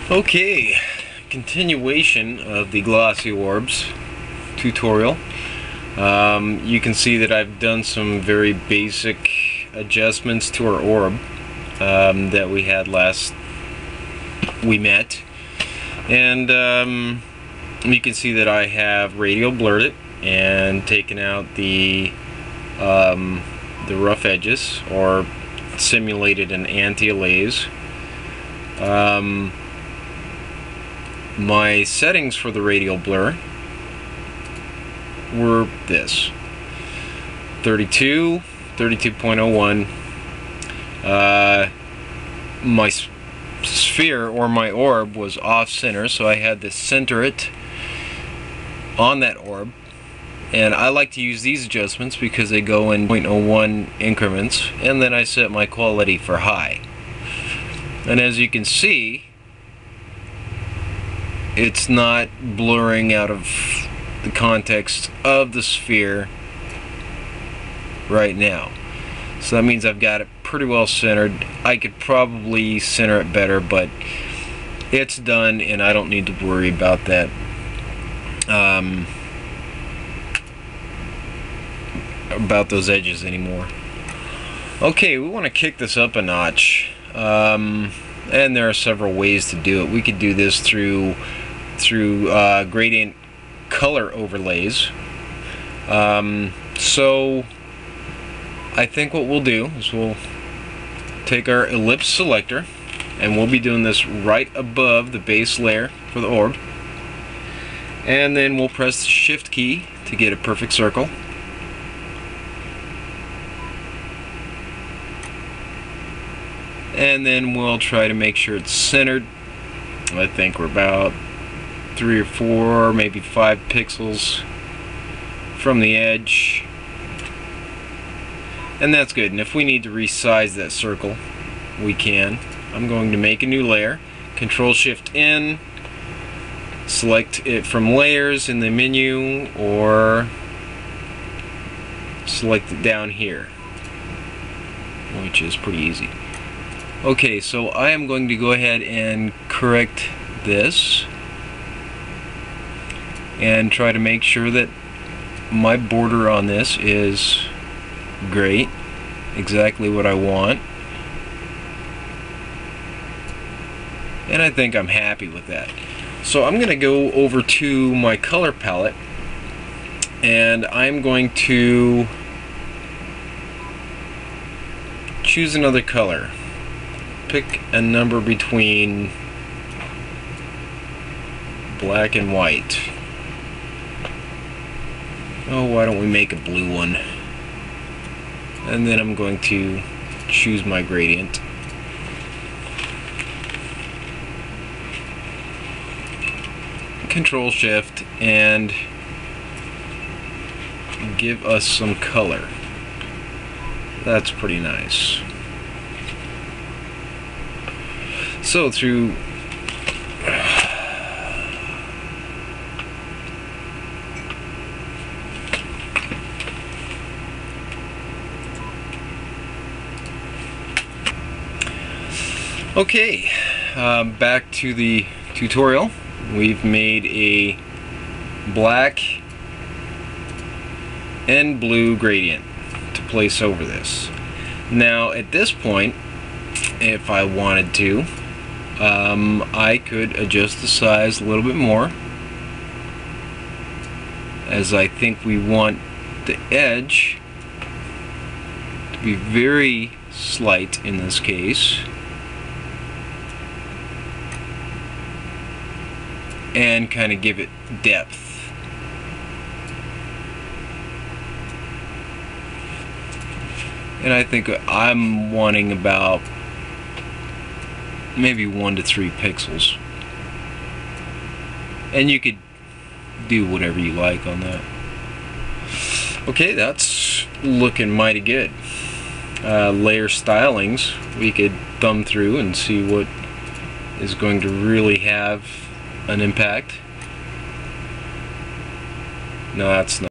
Okay, continuation of the glossy orbs tutorial. You can see that I've done some very basic adjustments to our orb that we had last we met, and you can see that I have radial blurred it and taken out the rough edges, or simulated an anti-allaze. My settings for the radial blur were this: 32, 32.01. My sphere, or my orb, was off center, so I had to center it on that orb. And I like to use these adjustments because they go in 0.01 increments, and then I set my quality for high. And as you can see, it's not blurring out of the context of the sphere right now. So that means I've got it pretty well centered. I could probably center it better, but it's done and I don't need to worry about that. About those edges anymore. Okay, we want to kick this up a notch, and there are several ways to do it. We could do this through gradient color overlays. So I think what we'll do is we'll take our ellipse selector, and we'll be doing this right above the base layer for the orb, and then we'll press the shift key to get a perfect circle. And then we'll try to make sure it's centered. I think we're about 3 or 4, maybe 5 pixels from the edge. And that's good. And if we need to resize that circle, we can. I'm going to make a new layer. Control Shift N. Select it from layers in the menu, or select it down here, which is pretty easy. Okay, so I am going to go ahead and correct this and try to make sure that my border on this is great, exactly what I want, and I think I'm happy with that. So I'm going to go over to my color palette, and I'm going to choose another color. Pick a number between black and white. Oh, why don't we make a blue one? And then I'm going to choose my gradient. Control Shift and give us some color. That's pretty nice. So through okay, back to the tutorial. We've made a black and blue gradient to place over this. Now at this point, if I wanted to, I could adjust the size a little bit more, as I think we want the edge to be very slight in this case, and kind of give it depth. And I think I'm wanting about maybe 1 to 3 pixels, and you could do whatever you like on that. Okay, that's looking mighty good. Layer stylings, we could thumb through and see what is going to really have an impact. No, that's not